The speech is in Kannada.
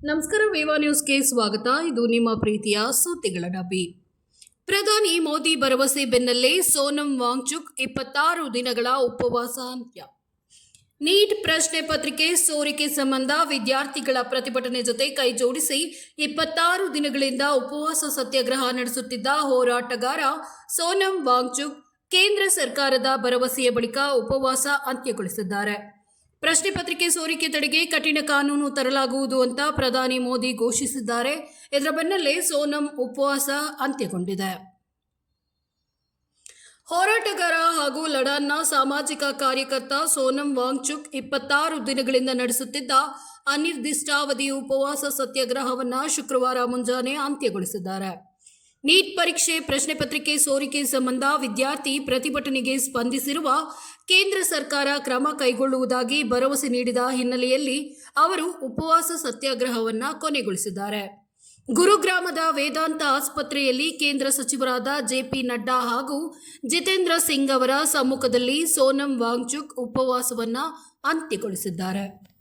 ನಮಸ್ಕಾರ. ವಿವಾ ನ್ಯೂಸ್ಗೆ ಸ್ವಾಗತ. ಇದು ನಿಮ್ಮ ಪ್ರೀತಿಯ ಸುದ್ದಿಗಳ ಡಬ್ಬಿ. ಪ್ರಧಾನಿ ಮೋದಿ ಭರವಸೆ ಬೆನ್ನಲ್ಲೇ ಸೋನಂ ವಾಂಗ್ಚುಕ್ 26 ದಿನಗಳ ಉಪವಾಸ ಅಂತ್ಯ. ನೀಟ್ ಪ್ರಶ್ನೆ ಪತ್ರಿಕೆ ಸೋರಿಕೆ ಸಂಬಂಧ ವಿದ್ಯಾರ್ಥಿಗಳ ಪ್ರತಿಭಟನೆ ಜೊತೆ ಕೈಜೋಡಿಸಿ 26 ದಿನಗಳಿಂದ ಉಪವಾಸ ಸತ್ಯಾಗ್ರಹ ನಡೆಸುತ್ತಿದ್ದ ಹೋರಾಟಗಾರ ಸೋನಂ ವಾಂಗ್ಚುಕ್ ಕೇಂದ್ರ ಸರ್ಕಾರದ ಭರವಸೆಯ ಬಳಿಕ ಉಪವಾಸ ಅಂತ್ಯಗೊಳಿಸಿದ್ದಾರೆ. ಪ್ರಶ್ನೆ ಪತ್ರಿಕೆ ಸೋರಿಕೆ ತಡೆಗೆ ಕಠಿಣ ಕಾನೂನು ತರಲಾಗುವುದು ಅಂತ ಪ್ರಧಾನಿ ಮೋದಿ ಘೋಷಿಸಿದ್ದಾರೆ. ಇದರ ಬೆನ್ನಲ್ಲೇ ಸೋನಂ ಉಪವಾಸ ಅಂತ್ಯಗೊಂಡಿದೆ. ಹೋರಾಟಗಾರ ಹಾಗೂ ಲಡಾನ್ನ ಸಾಮಾಜಿಕ ಕಾರ್ಯಕರ್ತ ಸೋನಂ ವಾಂಗ್ಚುಕ್ 26 ದಿನಗಳಿಂದ ನಡೆಸುತ್ತಿದ್ದ ಅನಿರ್ದಿಷ್ಟಾವಧಿ ಉಪವಾಸ ಸತ್ಯಾಗ್ರಹವನ್ನು ಶುಕ್ರವಾರ ಮುಂಜಾನೆ ಅಂತ್ಯಗೊಳಿಸಿದ್ದಾರೆ. ನೀಟ್ ಪರೀಕ್ಷೆ ಪ್ರಶ್ನೆ ಪತ್ರಿಕೆ ಸೋರಿಕೆ ಸಂಬಂಧ ವಿದ್ಯಾರ್ಥಿ ಪ್ರತಿಭಟನೆಗೆ ಸ್ಪಂದಿಸಿರುವ ಕೇಂದ್ರ ಸರ್ಕಾರ ಕ್ರಮ ಕೈಗೊಳ್ಳುವುದಾಗಿ ಭರವಸೆ ನೀಡಿದ ಹಿನ್ನೆಲೆಯಲ್ಲಿ ಅವರು ಉಪವಾಸ ಸತ್ಯಾಗ್ರಹವನ್ನು ಕೊನೆಗೊಳಿಸಿದ್ದಾರೆ. ಗುರುಗ್ರಾಮದ ವೇದಾಂತ ಆಸ್ಪತ್ರೆಯಲ್ಲಿ ಕೇಂದ್ರ ಸಚಿವರಾದ ಜೆಪಿ ನಡ್ಡಾ ಹಾಗೂ ಜಿತೇಂದ್ರ ಸಿಂಗ್ ಅವರ ಸಮ್ಮುಖದಲ್ಲಿ ಸೋನಂ ವಾಂಗ್ಚುಕ್ ಉಪವಾಸವನ್ನು ಅಂತ್ಯಗೊಳಿಸಿದ್ದಾರೆ.